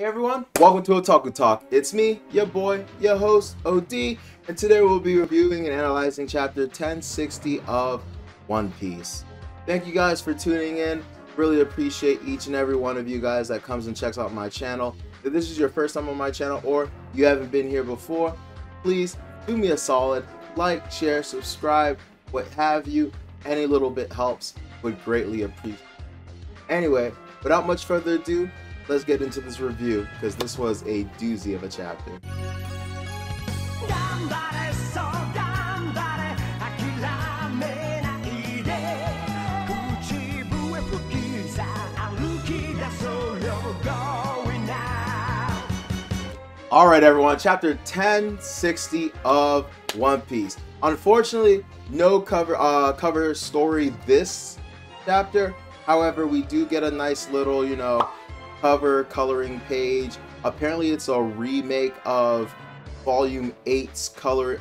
Hey everyone, welcome to Otaku Talk. It's me, your boy, your host, OD, and today we'll be reviewing and analyzing chapter 1060 of One Piece. Thank you guys for tuning in. Really appreciate each and every one of you guys that comes and checks out my channel. If this is your first time on my channel or you haven't been here before, please do me a solid, like, share, subscribe, what have you. Any little bit helps, would greatly appreciate. Anyway, without much further ado, let's get into this review, because this was a doozy of a chapter. Alright everyone, chapter 1060 of One Piece. Unfortunately, no cover story this chapter. However, we do get a nice little, cover coloring page. Apparently it's a remake of volume 8's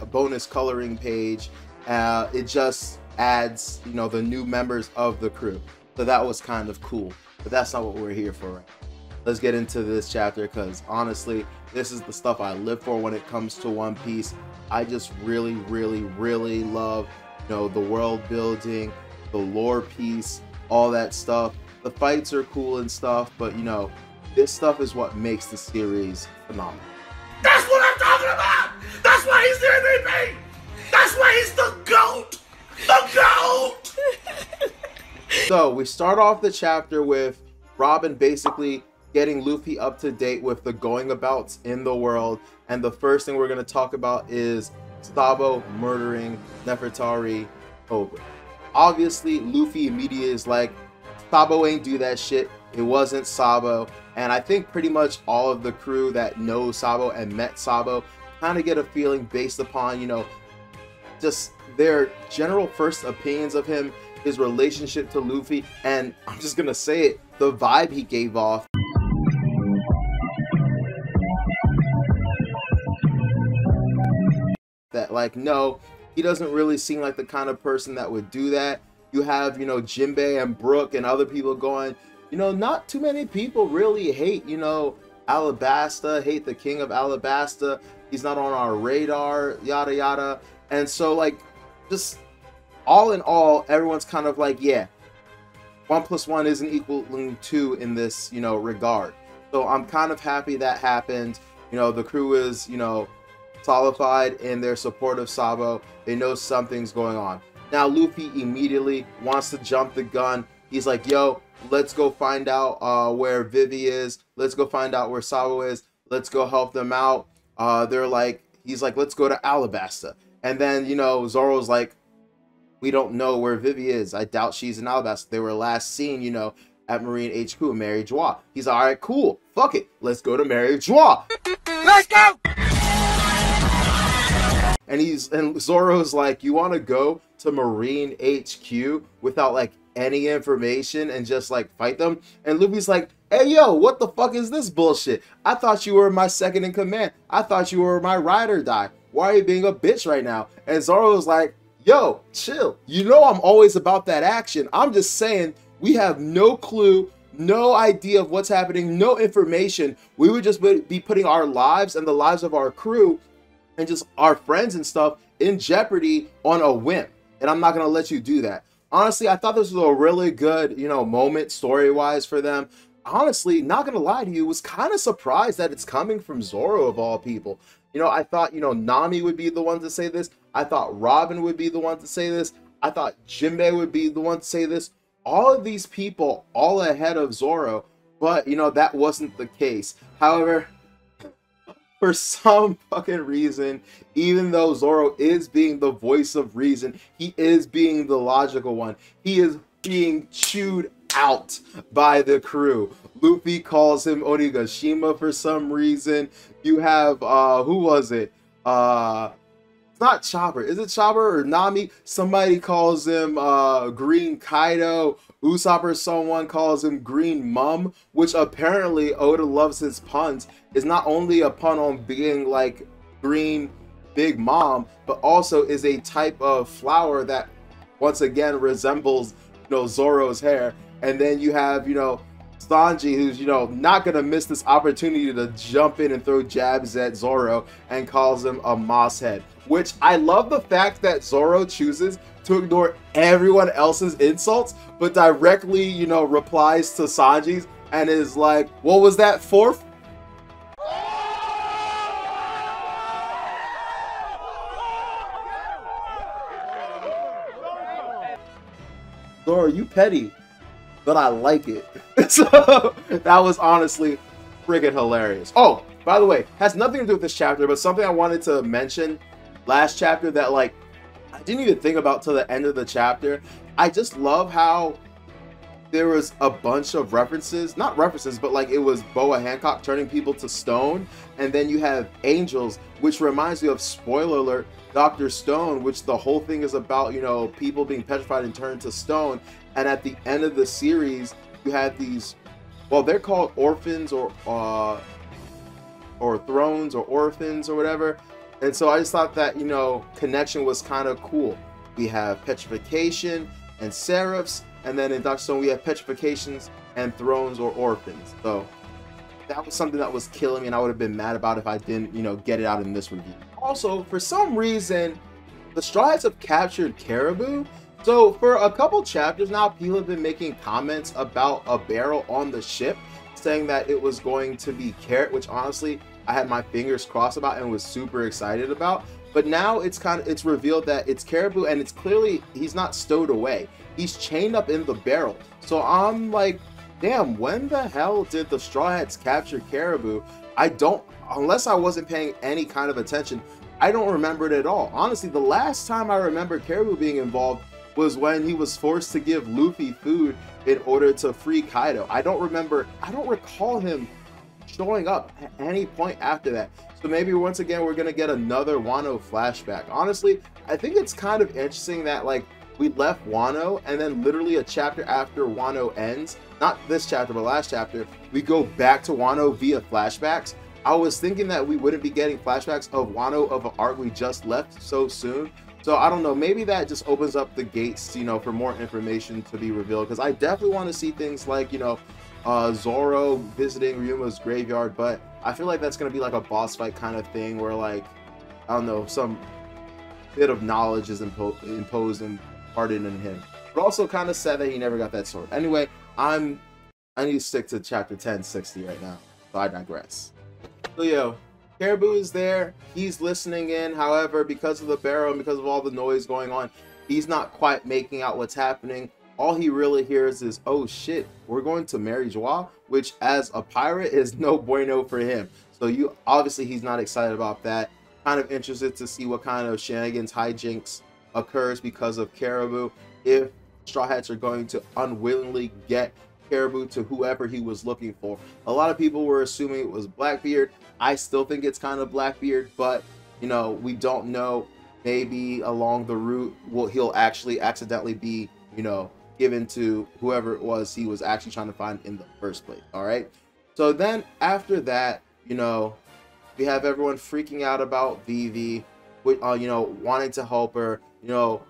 bonus coloring page. It just adds the new members of the crew, so that was kind of cool, but that's not what we're here for right now. Let's get into this chapter, because honestly this is the stuff I live for when it comes to One Piece. I just really love the world building, the lore piece, all that stuff. The fights are cool and stuff, but this stuff is what makes the series phenomenal. That's what I'm talking about! That's why he's the MVP! That's why he's the GOAT! The GOAT! So we start off the chapter with Robin basically getting Luffy up to date with the going abouts in the world, and the first thing we're going to talk about is Sabo murdering Nefertari Cobra. Obviously, Luffy immediately is like, Sabo ain't do that shit. It wasn't Sabo. And I think pretty much all of the crew that knows Sabo and met Sabo kind of get a feeling based upon, just their general first opinions of him, his relationship to Luffy, and I'm just gonna say it, the vibe he gave off. That no, he doesn't really seem like the kind of person that would do that. You have, Jinbei and Brook and other people going, not too many people really hate, Alabasta, hate the king of Alabasta. He's not on our radar, yada yada. And so just all in all, everyone's kind of like, yeah, 1 + 1 isn't equaling 2 in this, regard. So I'm kind of happy that happened. The crew is, solidified in their support of Sabo. They know something's going on. Now Luffy immediately wants to jump the gun. He's like, yo, let's go find out where Vivi is. Let's go find out where Sabo is. Let's go help them out. He's like, let's go to Alabasta. And then, Zoro's like, we don't know where Vivi is. I doubt she's in Alabasta. They were last seen, at Marine HQ, Mary Joie. He's like, all right, cool. Fuck it. Let's go to Mary Joie. Let's go! And Zoro's like, you want to go to Marine HQ without any information and just fight them? And Luffy's like, hey yo, what the fuck is this bullshit? I thought you were my second in command. I thought you were my ride or die. Why are you being a bitch right now? And Zoro's like, yo, chill. I'm always about that action. I'm just saying, we have no clue, no idea of what's happening, no information. We would just be putting our lives and the lives of our crew and just our friends and stuff in jeopardy on a whim. And I'm not going to let you do that. Honestly, I thought this was a really good, moment story-wise for them. Honestly, not going to lie to you, was kind of surprised that it's coming from Zoro of all people. I thought, Nami would be the one to say this. I thought Robin would be the one to say this. I thought Jinbei would be the one to say this. All of these people all ahead of Zoro, but, that wasn't the case. However, for some fucking reason, even though Zoro is being the voice of reason, he is being the logical one. He is being chewed out by the crew. Luffy calls him Onigashima for some reason. You have, who was it? It's not Chopper. Is it Chopper or Nami? Somebody calls him Green Kaido. Usopp or someone calls him Green Mum, which apparently Oda loves his puns. Is not only a pun on being Green Big Mom, but also is a type of flower that once again resembles Zoro's hair. And then you have Sanji, who's, you know, not gonna miss this opportunity to jump in and throw jabs at Zoro, and calls him a moss head. Which I love the fact that Zoro chooses to ignore everyone else's insults, but directly, you know, replies to Sanji's and is like, what was that, fourth? Zoro, you petty, but I like it. So that was honestly friggin' hilarious. Oh, by the way, has nothing to do with this chapter, but something I wanted to mention last chapter that, like, I didn't even think about till the end of the chapter. I just love how there was a bunch of references, not references, but like it was Boa Hancock turning people to stone, and then you have angels, which reminds me of, spoiler alert, Dr. Stone, which the whole thing is about, you know, people being petrified and turned to stone. And at the end of the series, you had these, well, they're called orphans or thrones or orphans or whatever. And so I just thought that, you know, connection was kind of cool. We have petrification and seraphs, and then in Dr. Stone we have petrifications and thrones or orphans. So that was something that was killing me, and I would have been mad about if I didn't, you know, get it out in this review. Also, for some reason, the Straw Hats have captured Caribou. So for a couple chapters now, people have been making comments about a barrel on the ship, saying that it was going to be Carrot, which honestly I had my fingers crossed about and was super excited about. But now it's revealed that it's Caribou, and it's clearly he's not stowed away. He's chained up in the barrel. So I'm like, damn, when the hell did the Straw Hats capture Caribou? I don't, unless I wasn't paying any kind of attention, I don't remember it at all. Honestly, the last time I remember Caribou being involved was when he was forced to give Luffy food in order to free Kaido. I don't recall him showing up at any point after that. So maybe once again we're gonna get another Wano flashback. Honestly, I think it's kind of interesting that, like, we left Wano, and then literally a chapter after Wano ends, not this chapter but last chapter, we go back to Wano via flashbacks. I was thinking that we wouldn't be getting flashbacks of Wano, of an arc we just left so soon. So I don't know, maybe that just opens up the gates, you know, for more information to be revealed, because I definitely want to see things like, you know, Zoro visiting Ryuma's graveyard, but I feel like that's going to be like a boss fight kind of thing where, like, I don't know, some bit of knowledge is imposed and imparted in him. But also kind of sad that he never got that sword. Anyway, I need to stick to chapter 1060 right now, so I digress. So yo, Caribou is there, he's listening in. However, because of the barrel and because of all the noise going on, he's not quite making out what's happening. All he really hears is, oh shit, we're going to Mary Joie, which as a pirate is no bueno for him. So obviously he's not excited about that. Kind of interested to see what kind of shenanigans, hijinks occurs because of Caribou, if Straw Hats are going to unwillingly get Caribou to whoever he was looking for. A lot of people were assuming it was Blackbeard. I still think it's kind of Blackbeard, but, you know, we don't know. Maybe along the route, he'll actually accidentally be, you know, given to whoever it was he was actually trying to find in the first place. All right. So then after that, you know, we have everyone freaking out about Vivi, you know, wanting to help her. You know,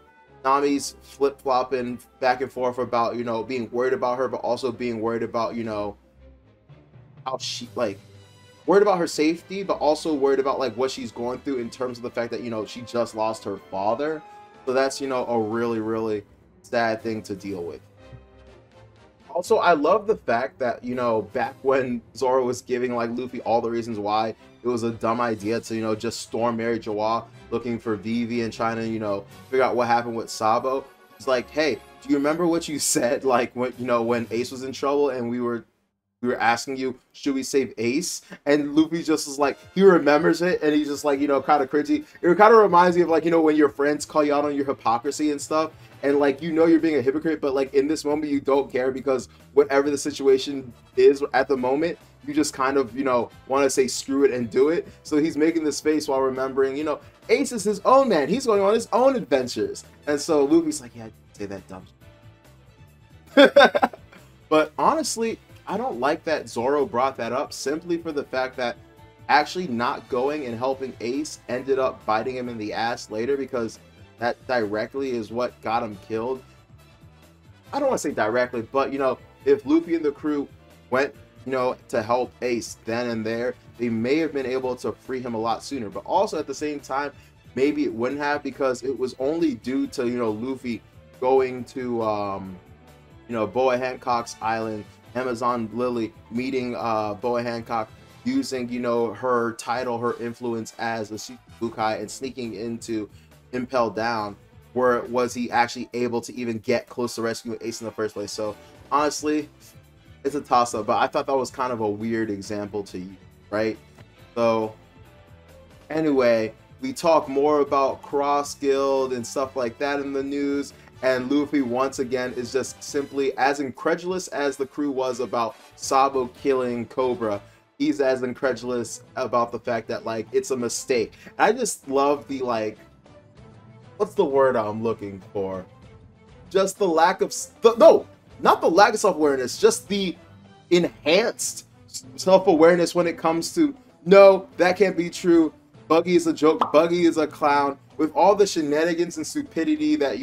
Nami's flip-flopping back and forth about, you know, being worried about her, but also being worried about, you know, how she, like, worried about her safety, but also worried about, like, what she's going through in terms of the fact that, you know, she just lost her father. So that's, you know, a really, really sad thing to deal with. Also, I love the fact that, you know, back when Zoro was giving, like, Luffy all the reasons why it was a dumb idea to, you know, just storm Mary Joie looking for Vivi and trying to, you know, figure out what happened with Sabo. It's like, hey, do you remember what you said, like, when, you know, when Ace was in trouble and we were asking you, should we save Ace? And Luffy just is like, he remembers it, and he's just like, you know, kind of cringy. It kind of reminds me of, like, you know, when your friends call you out on your hypocrisy and stuff, and, like, you know you're being a hypocrite, but, like, in this moment you don't care because whatever the situation is at the moment, you just kind of, you know, want to say screw it and do it. So he's making this face while remembering, you know, Ace is his own man. He's going on his own adventures. And so Luffy's like, yeah, I didn't say that dumb shit. But honestly, I don't like that Zoro brought that up, simply for the fact that actually not going and helping Ace ended up biting him in the ass later, because that directly is what got him killed. I don't want to say directly, but, you know, if Luffy and the crew went, to help Ace then and there, they may have been able to free him a lot sooner. But also at the same time, maybe it wouldn't have, because it was only due to, Luffy going to, Boa Hancock's island, Amazon Lily, meeting Boa Hancock, using, her title, her influence as a Shichibukai, and sneaking into Impel Down, where was he actually able to even get close to rescuing Ace in the first place. So honestly, it's a toss-up, but I thought that was kind of a weird example to use, right? So anyway, we talk more about Cross Guild and stuff like that in the news, and Luffy once again is just simply as incredulous as the crew was about Sabo killing Cobra. He's as incredulous about the fact that, like, it's a mistake. And I just love the, like, what's the word I'm looking for? Just the lack of, no, not the lack of self-awareness, just the enhanced self-awareness when it comes to, no, that can't be true. Buggy is a joke. Buggy is a clown. With all the shenanigans and stupidity that,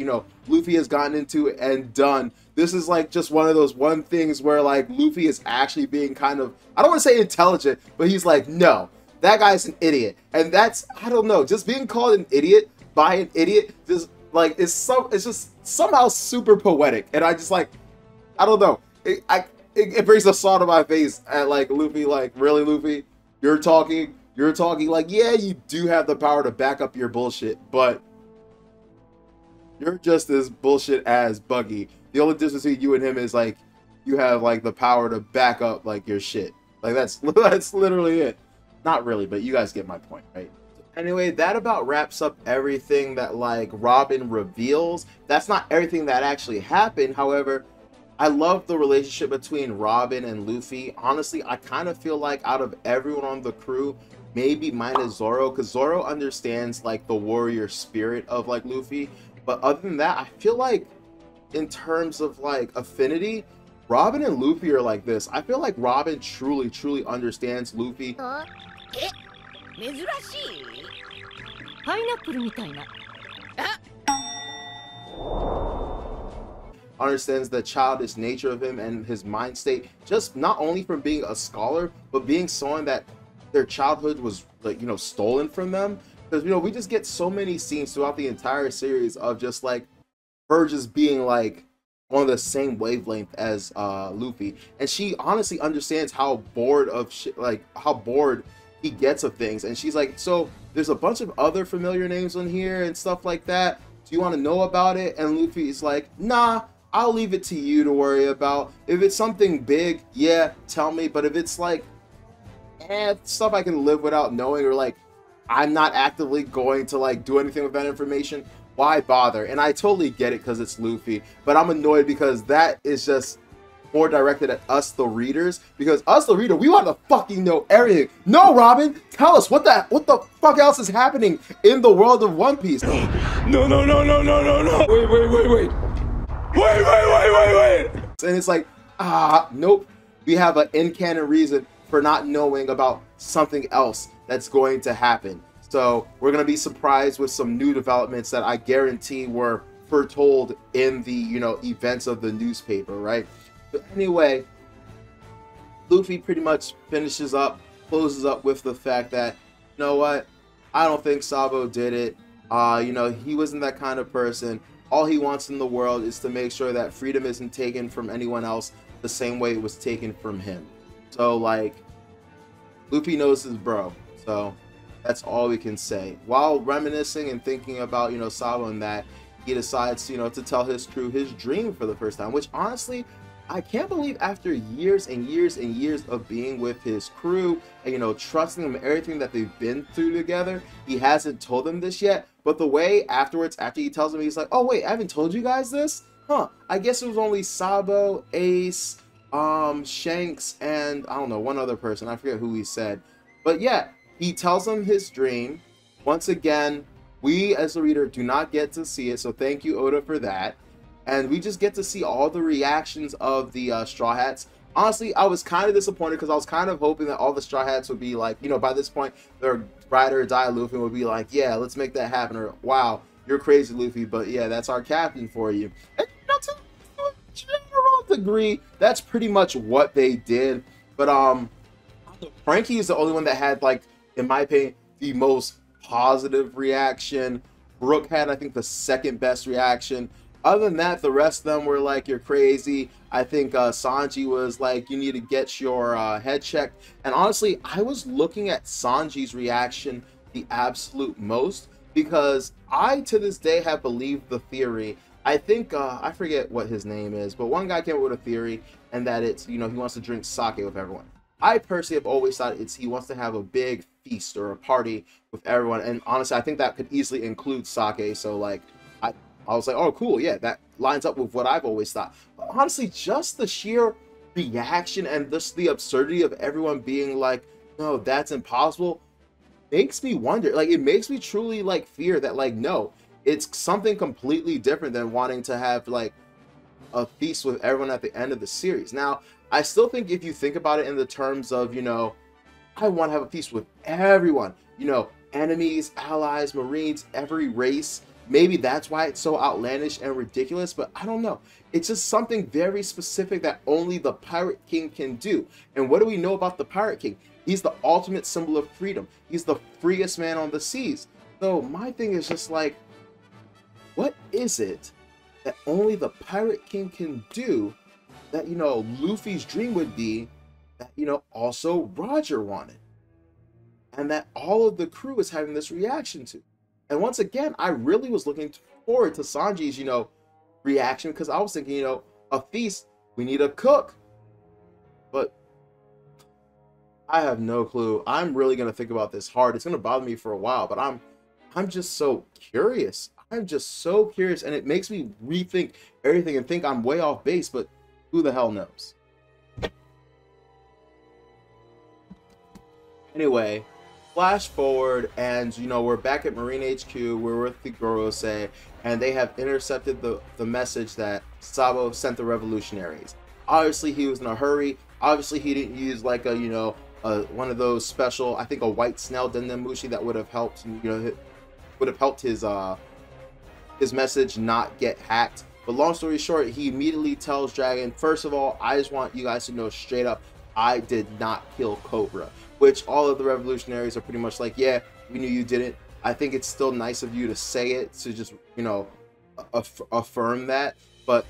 Luffy has gotten into and done, this is like just one of those things where, like, Luffy is actually being kind of, I don't want to say intelligent, but he's like, no, that guy's an idiot. And that's, I don't know, just being called an idiot by an idiot, just like, it's just somehow super poetic. And I just, like, I don't know, it brings a salt to my face at, like, Luffy, like, really, Luffy, you're talking like, yeah, you do have the power to back up your bullshit, but you're just as bullshit as Buggy. The only difference between you and him is, like, you have, like, the power to back up, like, your shit. Like, that's literally it. Not really, but you guys get my point, right? Anyway, that about wraps up everything that, like, Robin reveals. That's not everything that actually happened. However, I love the relationship between Robin and Luffy. Honestly, I kind of feel like out of everyone on the crew, maybe minus Zoro, because Zoro understands, like, the warrior spirit of, like, Luffy. But other than that, I feel like in terms of, like, affinity, Robin and Luffy are like this. I feel like Robin truly understands Luffy. Understands the childish nature of him and his mind state, just not only from being a scholar, but being someone that their childhood was, like, stolen from them. Because, we just get so many scenes throughout the entire series of just, like, her just being, like, on the same wavelength as Luffy. And she honestly understands how bored of shit, like, how bored he gets of things. And she's like, so there's a bunch of other familiar names on here and stuff like that. Do you want to know about it? And Luffy is like, nah, I'll leave it to you to worry about. If it's something big, yeah, tell me. But if it's, like, stuff I can live without knowing, or, like, I'm not actively going to, like, do anything with that information, why bother? And I totally get it because it's Luffy, but I'm annoyed because that is just more directed at us, the readers, because us, the reader, we want to fucking know everything. No, Robin, tell us what the fuck else is happening in the world of One Piece. No. Wait. And it's like, nope. We have an in-canon reason for not knowing about something else that's going to happen. So we're going to be surprised with some new developments that I guarantee were foretold in the, events of the newspaper, right? But anyway, Luffy pretty much closes up with the fact that, you know what? I don't think Sabo did it. He wasn't that kind of person. All he wants in the world is to make sure that freedom isn't taken from anyone else the same way it was taken from him. So, like, Luffy knows his bro. So that's all we can say. While reminiscing and thinking about, Sabo and that, he decides, to tell his crew his dream for the first time, which honestly, I can't believe after years and years and years of being with his crew and, trusting them, everything that they've been through together, he hasn't told them this yet. But the way afterwards, after he tells them, he's like, oh wait, I haven't told you guys this? Huh, I guess it was only Sabo, Ace, Shanks, and I don't know, one other person. I forget who he said. But yeah, he tells them his dream. Once again, we as the reader do not get to see it, so thank you, Oda, for that. And we just get to see all the reactions of the Straw Hats. Honestly, I was kind of disappointed because I was kind of hoping that all the Straw Hats would be like, by this point, their ride or die Luffy would be like, yeah, let's make that happen. Or, wow, you're crazy, Luffy, but yeah, that's our captain for you. And, to general degree, that's pretty much what they did. But Frankie is the only one that had, like, in my opinion, the most positive reaction. Brooke had, I think, the second best reaction. Other than that, the rest of them were like, you're crazy. I think Sanji was like, you need to get your head checked. And honestly, I was looking at Sanji's reaction the absolute most, because I, to this day, have believed the theory. I think, I forget what his name is, but one guy came up with a theory, and that it's, you know, he wants to drink sake with everyone. I personally have always thought he wants to have a big feast or a party with everyone. And honestly, I think that could easily include sake. So, like, I was like, oh, cool, yeah, that lines up with what I've always thought. But honestly, just the sheer reaction and just the absurdity of everyone being like, no, that's impossible, makes me wonder. Like, it makes me truly, like, fear that, like, no, it's something completely different than wanting to have, like, a feast with everyone at the end of the series. Now, I still think if you think about it in the terms of, you know, I want to have a feast with everyone, you know, enemies, allies, Marines, every race. Maybe that's why it's so outlandish and ridiculous, but I don't know. It's just something very specific that only the Pirate King can do. And what do we know about the Pirate King? He's the ultimate symbol of freedom. He's the freest man on the seas. So my thing is just like, what is it that only the Pirate King can do that, you know, Luffy's dream would be, that, you know, also Roger wanted, and that all of the crew is having this reaction to? And once again, I really was looking forward to Sanji's, you know, reaction, because I was thinking, you know, a feast, we need a cook. But I have no clue. I'm really gonna think about this hard. It's gonna bother me for a while, but I'm just so curious. I'm just so curious, and it makes me rethink everything and think I'm way off base, but who the hell knows? Anyway, flash forward, and, you know, we're back at Marine HQ. We're with the Gorosei, and they have intercepted the message that Sabo sent the revolutionaries. Obviously, he was in a hurry. Obviously, he didn't use, like, a, you know, one of those special, I think a white snail dendemushi that would have helped, you know, would have helped his message not get hacked. But long story short, he immediately tells Dragon, first of all, I just want you guys to know straight up, I did not kill Cobra. Which all of the revolutionaries are pretty much like, yeah, we knew you didn't. I think it's still nice of you to say it, to just, you know, affirm that. But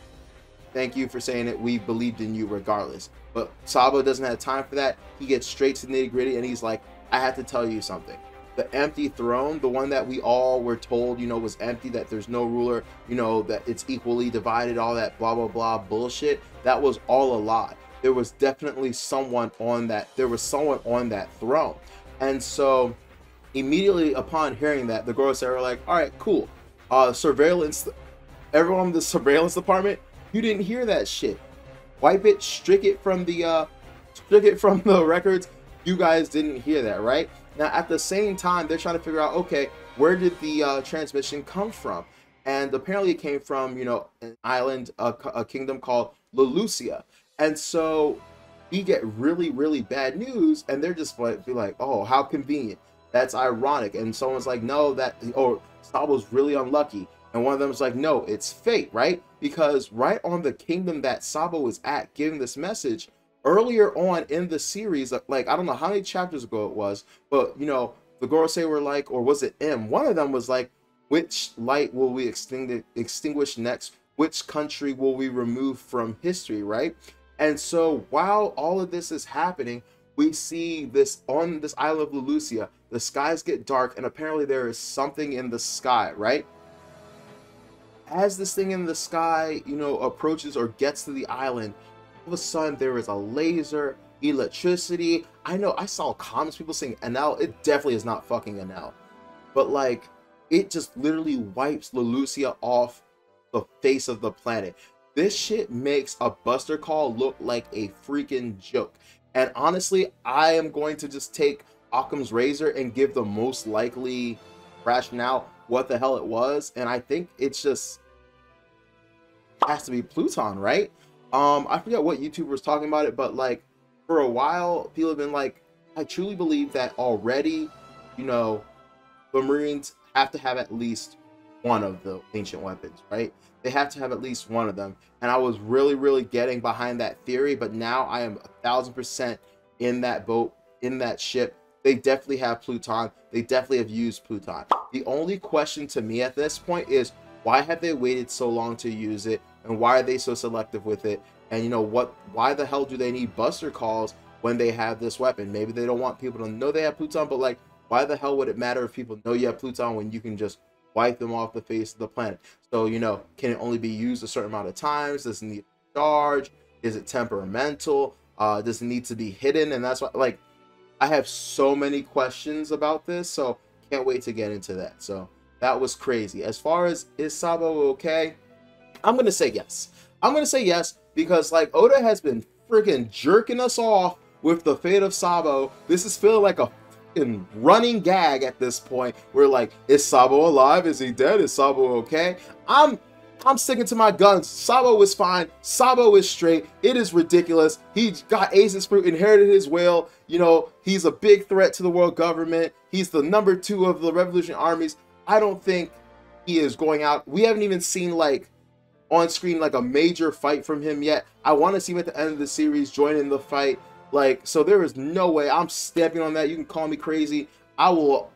thank you for saying it. We believed in you regardless. But Sabo doesn't have time for that. He gets straight to the nitty gritty, and he's like, I have to tell you something. The empty throne, the one that we all were told, you know, was empty, that there's no ruler, you know, that it's equally divided, all that blah, blah, blah bullshit, that was all a lie. There was definitely someone on that, throne. And so immediately upon hearing that, the Gorosei were like, all right, cool. Surveillance, everyone in the surveillance department, you didn't hear that shit. Wipe it, strict it from the records. You guys didn't hear that, right? Now, at the same time, they're trying to figure out, okay, where did the transmission come from? And apparently it came from, you know, an island, a kingdom called Lelucia. And so we get really, really bad news, and they're just like, be like, oh, how convenient. That's ironic. And someone's like, no, Sabo's really unlucky. And one of them is like, no, it's fate, right? Because right on the kingdom that Sabo was at giving this message, earlier on in the series, like, I don't know how many chapters ago it was, but, you know, the Gorosei were like, or was it M? One of them was like, which light will we extinguish next? Which country will we remove from history, right? And so while all of this is happening, we see this on this island of Lelucia, the skies get dark, and apparently there is something in the sky, right? As this thing in the sky, you know, approaches or gets to the island, all of a sudden there is a laser, electricity. I know I saw comments, people saying Enel. It definitely is not fucking Enel. But like, it just literally wipes Lelucia off the face of the planet. This shit makes a Buster Call look like a freaking joke. And honestly, I am going to just take Occam's razor and give the most likely rationale what the hell it was. And I think it's just, it has to be Pluton, right? I forget what YouTuber was talking about it, but like, for a while, people have been like, I truly believe that already, you know, the Marines have to have at least one of the ancient weapons, right? They have to have at least one of them. And I was really, really getting behind that theory, but now I am 1,000% in that boat, in that ship. They definitely have Pluton. They definitely have used Pluton. The only question to me at this point is, why have they waited so long to use it? And why are they so selective with it? And you know what? Why the hell do they need buster calls when they have this weapon? Maybe they don't want people to know they have Pluton, but like, why the hell would it matter if people know you have Pluton when you can just wipe them off the face of the planet? So, you know, can it only be used a certain amount of times? Does it need to charge? Is it temperamental? Does it need to be hidden? And that's why, like, I have so many questions about this, so can't wait to get into that. So that was crazy. As far as, is Sabo okay? I'm gonna say yes. I'm gonna say yes because like Oda has been freaking jerking us off with the fate of Sabo. This is feeling like a freaking running gag at this point. We're like, is Sabo alive? Is he dead? Is Sabo okay? I'm sticking to my guns. Sabo is fine. Sabo is straight. It is ridiculous. He got Ace's fruit, inherited his whale. You know, he's a big threat to the world government. He's the #2 of the revolution armies. I don't think he is going out. We haven't even seen like on screen like a major fight from him yet. I want to see him at the end of the series join in the fight. Like, so there is no way. I'm stepping on that. You can call me crazy. I will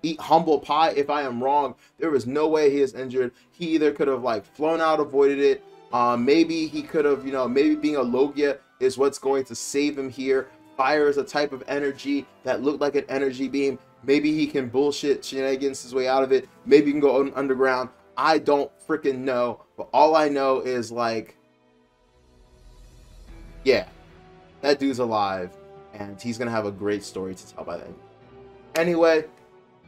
eat humble pie if I am wrong. There is no way he is injured. He either could have like flown out, avoided it. Maybe he could have, you know, maybe being a Logia is what's going to save him here. Fire is a type of energy that looked like an energy beam. Maybe he can bullshit shenanigans his way out of it. Maybe he can go underground. I don't freaking know. But all I know is like, yeah, that dude's alive. And he's going to have a great story to tell by then. Anyway,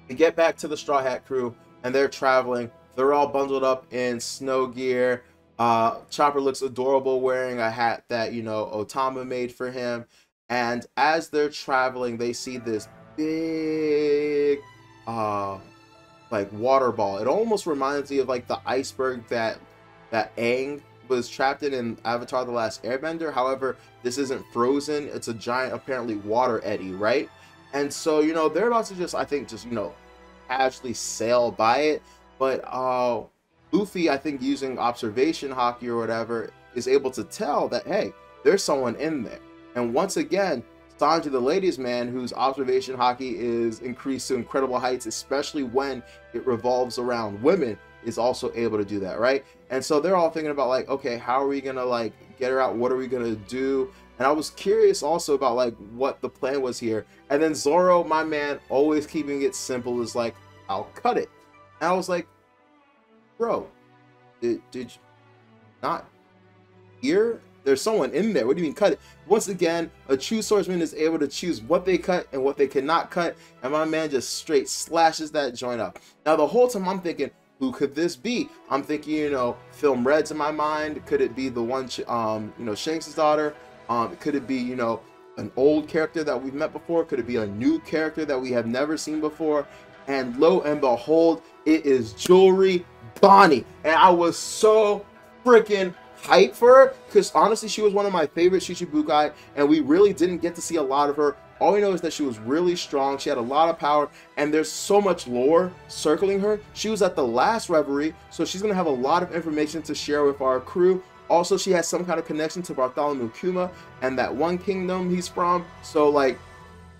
we get back to the Straw Hat crew, and they're traveling. They're all bundled up in snow gear. Chopper looks adorable wearing a hat that, you know, Otama made for him. And as they're traveling, they see this big, like water ball. It almost reminds me of like the iceberg that Aang was trapped in Avatar: The Last Airbender. However, this isn't frozen. It's a giant, apparently, water eddy, right? And so, you know, they're about to just, I think, just, you know, casually sail by it. But Luffy, I think, using observation hockey or whatever, is able to tell that, hey, there's someone in there. And once again, Sanji the ladies' man, whose observation hockey is increased to incredible heights, especially when it revolves around women, is also able to do that, right? And so they're all thinking about like, okay, how are we gonna like get her out? What are we gonna do? And I was curious also about like what the plan was here. And then Zoro, my man, always keeping it simple, is like, I'll cut it. And I was like, bro, did you not hear? There's someone in there. What do you mean cut it? Once again, a true swordsman is able to choose what they cut and what they cannot cut. And my man just straight slashes that joint up. Now the whole time I'm thinking, who could this be? I'm thinking, you know, Film Red's in my mind. Could it be the one, you know, Shanks' daughter? Could it be, you know, an old character that we've met before? Could it be a new character that we have never seen before? And lo and behold, it is Jewelry Bonnie. And I was so freaking hyped for her because honestly, she was one of my favorite Shichibukai, and we really didn't get to see a lot of her. All we know is that she was really strong. She had a lot of power, and there's so much lore circling her. She was at the last reverie, so she's going to have a lot of information to share with our crew. Also, she has some kind of connection to Bartholomew Kuma and that one kingdom he's from. So, like,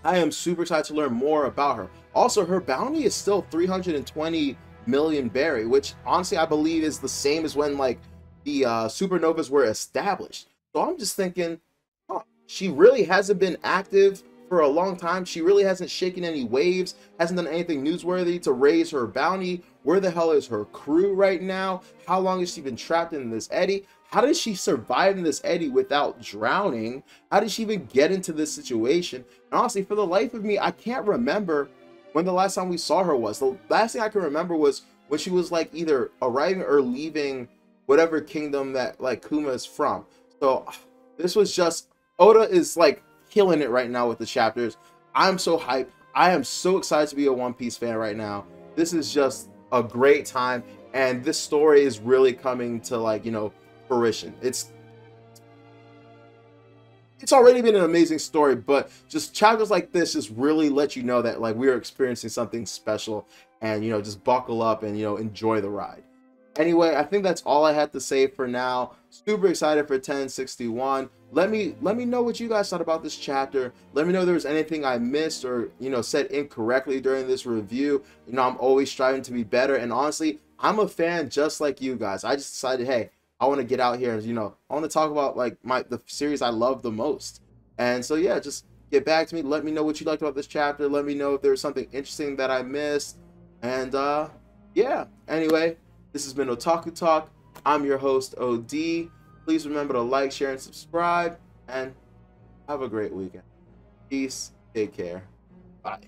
I am super excited to learn more about her. Also, her bounty is still 320 million berry, which honestly I believe is the same as when, like, the supernovas were established. So I'm just thinking, oh, she really hasn't been active for a long time. She really hasn't shaken any waves, hasn't done anything newsworthy to raise her bounty. Where the hell is her crew right now? How long has she been trapped in this eddy? How did she survive in this eddy without drowning? How did she even get into this situation? And honestly, for the life of me, I can't remember when the last time we saw her was. The last thing I can remember was when she was like either arriving or leaving whatever kingdom that like Kuma is from. So this was just, Oda is like killing it right now with the chapters. I'm so hyped. I am so excited to be a One Piece fan right now. This is just a great time, and this story is really coming to like, you know, fruition. It's already been an amazing story, but just chapters like this just really let you know that like we are experiencing something special. and just buckle up and enjoy the ride. Anyway, I think that's all I had to say for now. Super excited for 1061. Let me know what you guys thought about this chapter. Let me know if there was anything I missed or said incorrectly during this review. I'm always striving to be better, and honestly, I'm a fan just like you guys. I just decided, hey, I want to get out here and I want to talk about like the series I love the most. And so yeah, just get back to me. Let me know what you liked about this chapter. Let me know if there was something interesting that I missed. And yeah. Anyway, this has been Otaku Talk. I'm your host, OD. Please remember to like, share, and subscribe. And have a great weekend. Peace. Take care. Bye.